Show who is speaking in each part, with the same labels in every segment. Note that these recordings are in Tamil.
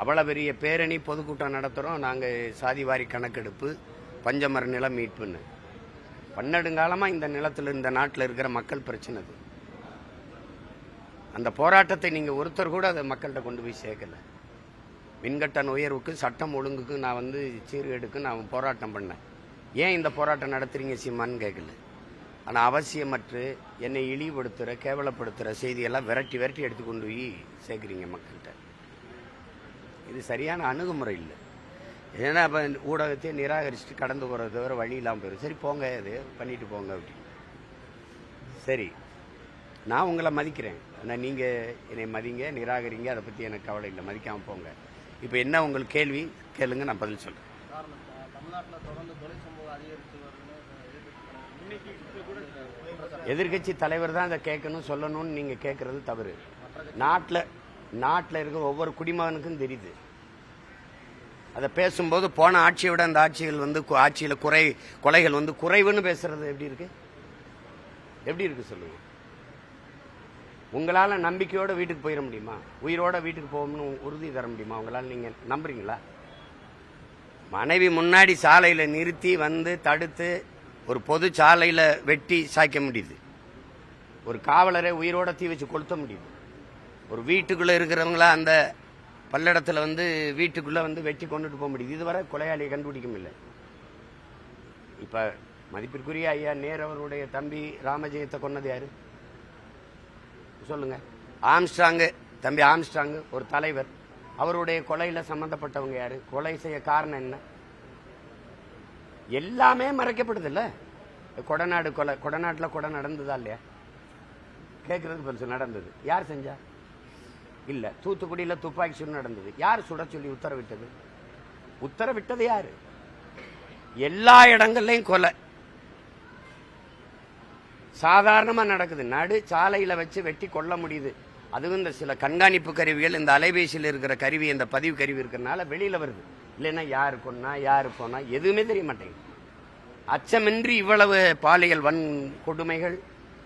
Speaker 1: அவ்வளோ பெரிய பேரணி பொதுக்கூட்டம் நடத்துகிறோம். நாங்கள் சாதிவாரி கணக்கெடுப்பு, பஞ்சமர நிலம் மீட்புன்னு. பன்னெடுங்காலமாக இந்த நிலத்தில், இந்த நாட்டில் இருக்கிற மக்கள் பிரச்சனை அது. அந்த போராட்டத்தை நீங்கள் ஒருத்தர் கூட அதை மக்கள்கிட்ட கொண்டு போய் சேர்க்கலை. மின்கட்டண உயர்வுக்கு, சட்டம் ஒழுங்குக்கு நான் சீர்கேடுக்கு நான் போராட்டம் பண்ணேன். ஏன் இந்த போராட்டம் நடத்துறீங்க சீமான்னு கேட்கல. ஆனால் அவசியமற்று என்னை இழிவுபடுத்துகிற, கேவலப்படுத்துகிற செய்தியெல்லாம் விரட்டி விரட்டி எடுத்து கொண்டு போய் சேர்க்குறீங்க மக்கள்கிட்ட. இது சரியான அணுகுமுறை இல்லை. ஏன்னா இப்போ ஊடகத்தையே நிராகரிச்சுட்டு கடந்து போகிறத தவிர வழி இல்லாமல் போயிடும். சரி போங்க, இது பண்ணிட்டு போங்க அப்படி. சரி, நான் உங்களை மதிக்கிறேன். ஆனால் நீங்கள் என்னை மதிங்க, நிராகரிங்க, அதை பற்றி எனக்கு கவலை இல்லை. மதிக்காமல் போங்க. இப்போ என்ன உங்களுக்கு கேள்வி கேளுங்க, நான் பதில் சொல்கிறேன். எதிர்கட்சி தலைவர் தான் அதை கேட்கணும், சொல்லணும்னு நீங்கள் கேட்கறது தவறு. நாட்டில் இருக்க ஒவ்வொரு குடிமகனுக்கும் தெரியுது. அதை பேசும்போது போன ஆட்சியை விட அந்த ஆட்சிகள் ஆட்சியில் கொலைகள் குறைவுன்னு பேசுறது எப்படி இருக்கு சொல்லுங்க. உங்களால நம்பிக்கையோட வீட்டுக்கு போயிட முடியுமா? உயிரோட வீட்டுக்கு போகணும்னு உறுதி தர முடியுமா? உங்களால் நீங்க நம்புறீங்களா? மனைவி முன்னாடி சாலையில நிறுத்தி தடுத்து ஒரு பொது சாலையில வெட்டி சாய்க்க முடியுது. ஒரு காவலரை உயிரோட தீ வச்சு கொளுத்த முடியுது. ஒரு வீட்டுக்குள்ள இருக்கிறவங்கள அந்த பல்லடத்துல வீட்டுக்குள்ள வெட்டி கொண்டுட்டு போக முடியுது. இதுவரை கொலையாளியை கண்டுபிடிக்க முடியல. இப்ப மதிப்பிற்குரிய ஐயா நேரு அவருடைய தம்பி ராமஜெயத்தை கொன்னது யாரு சொல்லுங்க? தம்பி ஆம்ஸ்ட்ராங் ஒரு தலைவர். அவருடைய கொலையில சம்பந்தப்பட்டவங்க யாரு? கொலை செய்ய காரணம் என்ன? எல்லாமே மறைக்கப்படுது இல்ல. கொடநாடு கொலை, கொடநாட்டுல கொடை நடந்ததா இல்லையா? கேட்கறதுக்கு பெருசு நடந்தது. யார் செஞ்சா? இல்ல. தூத்துக்குடியில துப்பாக்கி சூடு நடந்தது. யார் சுட சொல்லி உத்தரவிட்டது யாரு? எல்லா இடங்கள்லயும் கொலை சாதாரணமா நடக்குது. நடு சாலையில வச்சு வெட்டி கொள்ள முடியுது. அதுவும் இந்த சில கண்காணிப்பு கருவிகள், இந்த அலைபேசியில் இருக்கிற கருவி, இந்த பதிவு கருவி இருக்கிறனால வெளியில வருது. இல்லைன்னா யாரு கொன்னா, யாரு போனா எதுவுமே தெரிய மாட்டேங்குது. அச்சமின்றி இவ்வளவு பாலியல் கொடுமைகள்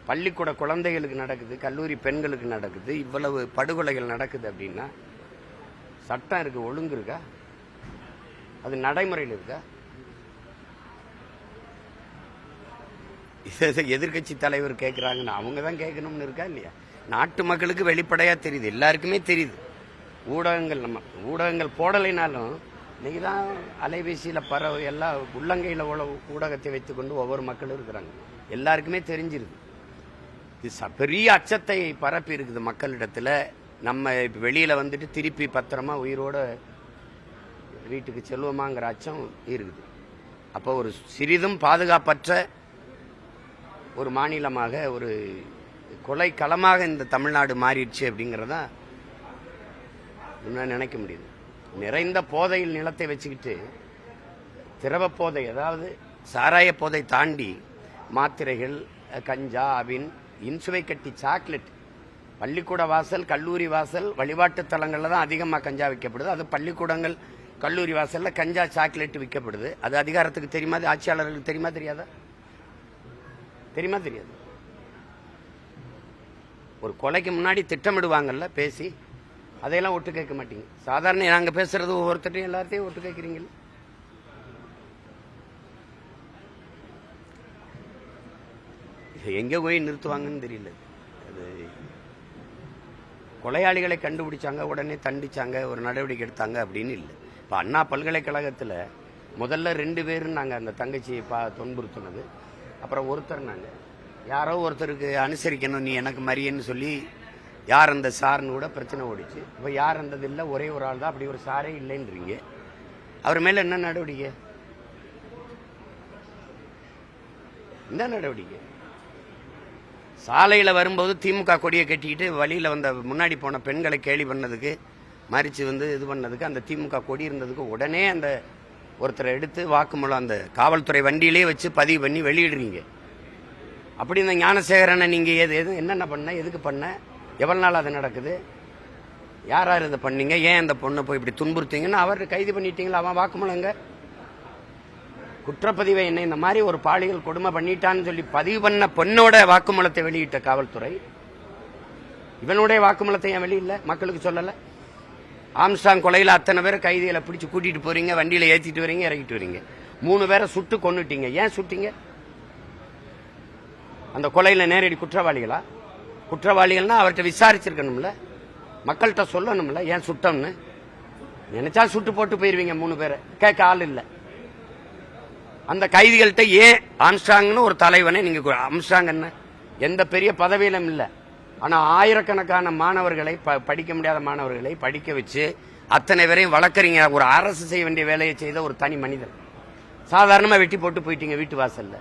Speaker 1: பள்ளிக்கூட குழந்தைகளுக்கு நடக்குது, கல்லூரி பெண்களுக்கு நடக்குது, இவ்வளவு படுகொலைகள் நடக்குது அப்படின்னா சட்டம் இருக்கு, ஒழுங்கு இருக்கா? அது நடைமுறையில் இருக்கா? எதிர்கட்சி தலைவர் கேட்கிறாங்கன்னு அவங்க தான் கேட்கணும்னு இருக்கா இல்லையா? நாட்டு மக்களுக்கு வெளிப்படையா தெரியுது, எல்லாருக்குமே தெரியுது. ஊடகங்கள் போடலைனாலும் இன்னைக்கு தான் அலைபேசியில எல்லா உள்ளங்கையில ஊடகத்தை வைத்துக்கொண்டு ஒவ்வொரு மக்களும் இருக்கிறாங்க. எல்லாருக்குமே தெரிஞ்சிருது. இது பெரிய அச்சத்தை பரப்பி இருக்குது மக்களிடத்துல. நம்ம இப்ப வெளியில திருப்பி பத்திரமா உயிரோட வீட்டுக்கு செல்வமாங்கிற அச்சம் இருக்குது. அப்போ ஒரு சிறிதும் பாதுகாப்பற்ற ஒரு மாநிலமாக, ஒரு கொலை களமாக இந்த தமிழ்நாடு மாறிடுச்சு அப்படிங்கிறதா நினைக்க முடியுது. நிறைந்த போதையில் நிலத்தை வச்சுக்கிட்டு திரவ போதை, அதாவது சாராய போதை தாண்டி மாத்திரைகள், கஞ்சா, அபின், இன்சுவை கட்டி, சாக்லேட், பள்ளிக்கூட வாசல், கல்லூரி வாசல், வழிபாட்டு தலங்கள்ல தான் அதிகமாக கஞ்சா விற்கப்படுது. அது பள்ளிக்கூடங்கள், கல்லூரி வாசல்ல கஞ்சா, சாக்லேட் விற்கப்படுது. அது அதிகாரத்துக்கு தெரியுமா? ஆட்சியாளர்களுக்கு தெரியுமா? தெரியாதா? தெரியுமா? தெரியாது. ஒரு கொலைக்கு முன்னாடி திட்டமிடுவாங்கல்ல பேசி, அதையெல்லாம் ஒட்டு கேட்க மாட்டீங்க. சாதாரண நாங்க பேசுறது ஒவ்வொருத்தையும் எல்லாத்தையும் ஒட்டு கேட்கிறீங்க. எங்க போய் நிறுத்துவாங்கன்னு தெரியல. அது கொலையாளிகளை கண்டுபிடிச்சாங்க, உடனே தண்டிச்சாங்க, ஒரு நடவடிக்கை எடுத்தாங்க அப்படின்னு இல்லை. இப்ப அண்ணா பல்கலைக்கழகத்துல முதல்ல 2 பேரும் நாங்க அந்த தங்கச்சியை துன்புறுத்தினது. அப்புறம் ஒருத்தர் நாங்க யாரோ ஒருத்தருக்கு அனுசரிக்கணும், நீ எனக்கு மரியன்னு சொல்லி யார் அந்த சார்னு கூட பிரச்சனை ஓடிச்சு. இப்ப யார் அந்த இல்லை, ஒரே ஒரு ஆள் தான். அப்படி ஒரு சாரே இல்லைன்றீங்க. அவர் மேல என்ன நடவடிக்கை? என்ன நடவடிக்கை? சாலையில வரும்போது திமுக கொடியை கட்டிக்கிட்டு வழியில முன்னாடி போன பெண்களை கேலி பண்ணதுக்கு, மறிச்சு இது பண்ணதுக்கு, அந்த திமுக கொடி இருந்ததுக்கு உடனே அந்த ஒருத்தரை எடுத்து வாக்குமூலம் அந்த காவல்துறை வண்டியிலே வச்சு பதிவு பண்ணி வெளியிடுறீங்க. அப்படி இந்த ஞானசேகரனை நீங்க என்னென்ன பண்ண, எதுக்கு பண்ண, எவ்வளவு நாள் அது நடக்குது, யார் யார் இதை பண்ணீங்க, ஏன் அந்த பொண்ணை போய் இப்படி துன்புறுத்தீங்கன்னு அவர் கைது பண்ணிட்டீங்களா? அவன் வாக்குமூலங்க குற்றப்பதிவை என்ன இந்த மாதிரி ஒரு பாலியல் கொடுமை பண்ணிட்டான்னு சொல்லி பதிவு பண்ண பொண்ணோட வாக்குமூலத்தை வெளியிட்ட காவல்துறை இவனுடைய வாக்குமூலத்தை ஏன் வெளியில மக்களுக்கு சொல்லல? ஆம்ஸ்டாங் கொலையில அத்தனை பேரை கைதிகளை பிடிச்சு கூட்டிட்டு போறீங்க, வண்டியில ஏத்திட்டு வரீங்க, இறக்கிட்டு வரீங்க. 3 பேரை சுட்டு கொன்னுட்டீங்க. ஏன் சுட்டீங்க? அந்த கொலையில நேரடி குற்றவாளிகளா? குற்றவாளிகள்னா அவர்கிட்ட விசாரிச்சிருக்கணும்ல, மக்கள்கிட்ட சொல்லணும்ல ஏன் சுட்டோம்னு. நினைச்சா சுட்டு போட்டு போயிருவீங்க 3 பேரை, கேட்க ஆள் இல்ல. அந்த கைதிகள்கிட்ட ஏன் ஆம்ஸ்டாங்னு ஒரு தலைவனை நீங்க, ஆம்ஸ்டாங் என்ன எந்த பெரிய பதவியிலும் இல்ல, ஆனா ஆயிரக்கணக்கான மாணவர்களை, படிக்க முடியாத மாணவர்களை படிக்க வச்சு அத்தனை பேரையும் வளர்க்குறீங்க. ஒரு அரசு செய்ய வேண்டிய வேலையை செய்த ஒரு தனி மனிதன் சாதாரணமா வெட்டி போட்டு போயிட்டீங்க வீட்டு வாசல்ல.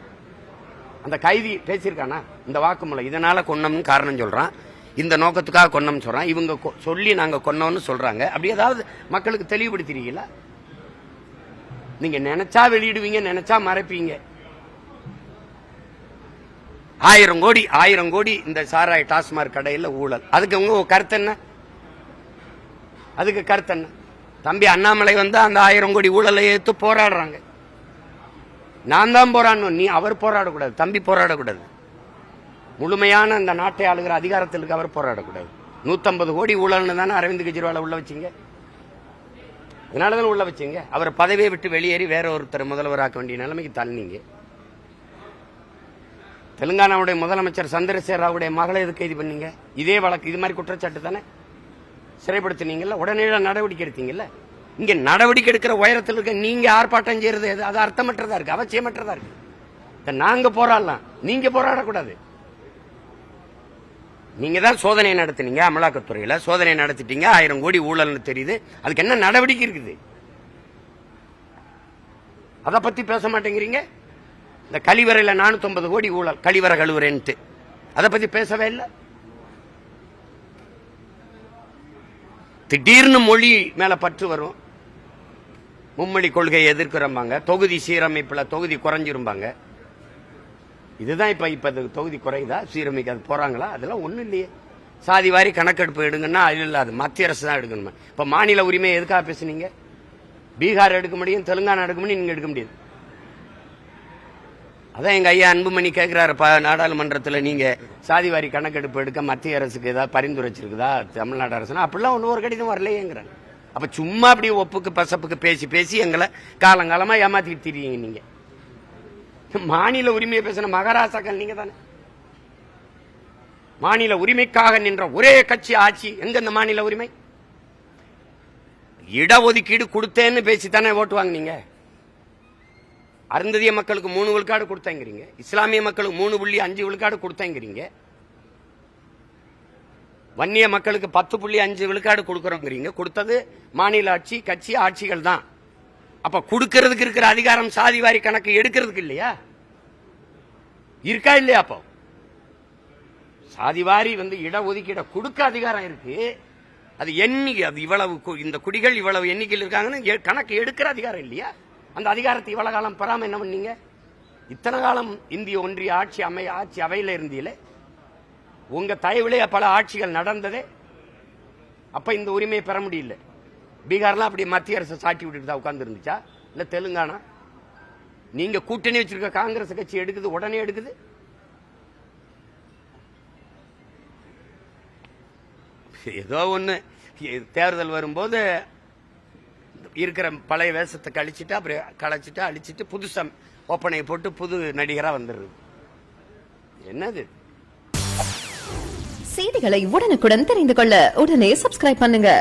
Speaker 1: அந்த கைதி பேசியிருக்கானா இந்த வாக்குமூலம்? இதனால கொன்னோம்னு காரணம் சொல்றான், இந்த நோக்கத்துக்காக கொன்னோம்னு சொல்றான். இவங்க சொல்லி நாங்க கொன்னோம்னு சொல்றாங்க. அப்படி ஏதாவது மக்களுக்கு தெளிவுபடுத்திருக்கீங்களா? நீங்க நினைச்சா வெளியிடுவீங்க, நினைச்சா மறைப்பீங்க. 1000 கோடி இந்த சாராய் டாஸ்மாக் கடையில் ஊழல். அதுக்கு உங்க கருத்து என்ன? அதுக்கு கருத்து என்ன? தம்பி அண்ணாமலை வந்து அந்த 1000 கோடி ஊழலை எடுத்து போராடுறாங்க. நான் தான் போராடணும், நீ அவர் போராடக்கூடாது, தம்பி போராடக்கூடாது. முழுமையான அந்த நாட்டை ஆளுகிற அதிகாரத்திற்கு அவர் போராடக்கூடாது. 150 கோடி ஊழல்னு தானே அரவிந்த் கெஜ்ரிவாலை உள்ள வச்சீங்க. அதனாலதான் உள்ள வச்சீங்க. அவர் பதவியை விட்டு வெளியேறி வேற ஒருத்தர் முதல்வராக்க வேண்டிய நிலைமைக்கு தள்ளினீங்க. தெலுங்கானாவுடைய முதலமைச்சர் சந்திரசேகர ராவுடைய மகளை எதுக்கு கைது பண்ணீங்க? இதே வழக்கு, இது மாதிரி குற்றச்சாட்டு தானே, சிறைப்படுத்தினீங்கல்ல, உடனே நடவடிக்கை எடுத்தீங்கல்ல. இங்க நடவடிக்கை எடுக்கிற உயரத்தில் இருக்க நீங்க ஆர்ப்பாட்டம் செய்யறது அது அர்த்தமற்றதா இருக்கு, அவசியமற்றதா இருக்கு. நாங்க போராடலாம், நீங்க போராடக்கூடாது. நீங்க தான் சோதனை நடத்தினீங்க, அமலாக்கத்துறையில சோதனை நடத்திட்டீங்க. 1000 கோடி ஊழல்னு தெரியுது, அதுக்கு என்ன நடவடிக்கை இருக்குது? அதை பத்தி பேச மாட்டேங்கிறீங்க. இந்த கழிவறையில 450 கோடி ஊழல், கழிவறை கழுவுறேன்ட்டு அதை பத்தி பேசவே இல்லை. திடீர்னு மொழி மேல பற்று வரும், மும்மொழி கொள்கையை எதிர்க்கிறம்பாங்க, தொகுதி சீரமைப்புல தொகுதி குறைஞ்சிருப்பாங்க. இதுதான் இப்ப தொகுதி குறையுதா, சீரமைக்க போறாங்களா? அதெல்லாம் ஒண்ணும் இல்லையே. சாதி வாரி கணக்கெடுப்பு எடுங்கன்னா இல்ல, அது மத்திய அரசு தான் எடுக்கணுமா? இப்ப மாநில உரிமை எதுக்காக பேசுனீங்க? பீகார் எடுக்க முடியும், தெலுங்கானா எடுக்க முடியும், நீங்க எடுக்க முடியாது. அதான் எங்க ஐயா அன்புமணி கேட்கிறாரு நாடாளுமன்றத்தில், நீங்க சாதிவாரி கணக்கெடுப்பு எடுக்க மத்திய அரசுக்கு ஏதாவது பரிந்துரைச்சிருக்குதா தமிழ்நாடு அரசு? அப்படிலாம் ஒன்றும் ஒரு கடிதம் வரலையேங்கிறாங்க. அப்ப சும்மா அப்படி ஒப்புக்கு பசப்புக்கு பேசி பேசி எங்களை காலங்காலமா ஏமாத்திட்டு திரியுங்க. நீங்க மாநில உரிமையை பேசின மகாராஷ்டிராக்கள் நீங்க தானே. மாநில உரிமைக்காக நின்ற ஒரே கட்சி ஆட்சி எங்க? இந்த மாநில உரிமை இடஒதுக்கீடு கொடுத்தேன்னு பேசித்தானே ஓட்டு வாங்கினீங்க. அருந்ததிய மக்களுக்கு 3 விழுக்காடு கொடுத்தேங்கிறீங்க, இஸ்லாமிய மக்களுக்கு 3.5 விழுக்காடு கொடுத்தேங்கிறீங்க, வன்னிய மக்களுக்கு 10.5 விழுக்காடு கொடுக்கறோங்கிறீங்க. கொடுத்தது மாநில ஆட்சி கட்சி ஆட்சிகள் தான். அப்ப கொடுக்கறதுக்கு இருக்கிற அதிகாரம் சாதிவாரி கணக்கு எடுக்கிறதுக்கு இல்லையா? இருக்கா இல்லையா? அப்போ சாதிவாரி இடஒதுக்கீட கொடுக்க அதிகாரம் இருக்கு. அது எண்ணிக்கை, அது இவ்வளவு இந்த குடிகள் இவ்வளவு எண்ணிக்கையில் இருக்காங்கன்னு கணக்கு எடுக்கிற அதிகாரம் இல்லையா? அந்த அதிகாரத்தை இவ்வளவு காலம் பெறாம என்ன பண்ணீங்க? இத்தனை காலம் இந்திய ஒன்றிய ஆட்சி அவையில இருந்தீங்களே, உங்க தயவுலே பல ஆட்சிகள் நடந்ததே. அப்ப இந்த உரிமையை பெற முடியல. பீகார்லாம் அப்படி மத்திய அரசு சாட்டி விட்டுட்டு தான் உட்கார்ந்து இருந்துச்சா? இல்ல தெலுங்கானா நீங்க கூட்டணி வச்சிருக்க காங்கிரஸ் கட்சி எடுக்குது, உடனே எடுக்குது. ஏதோ ஒண்ணு தேர்தல் வரும்போது இருக்கிற பழைய வேஷத்தை கழிச்சிட்டு அப்புறம் களைச்சிட்டு அழிச்சிட்டு புதுசா ஒப்பனை போட்டு புது நடிகரா வந்துடுறது. என்னது?
Speaker 2: செய்திகளை உடனுக்குடன் தெரிந்து கொள்ள உடனே சப்ஸ்கிரைப் பண்ணுங்க.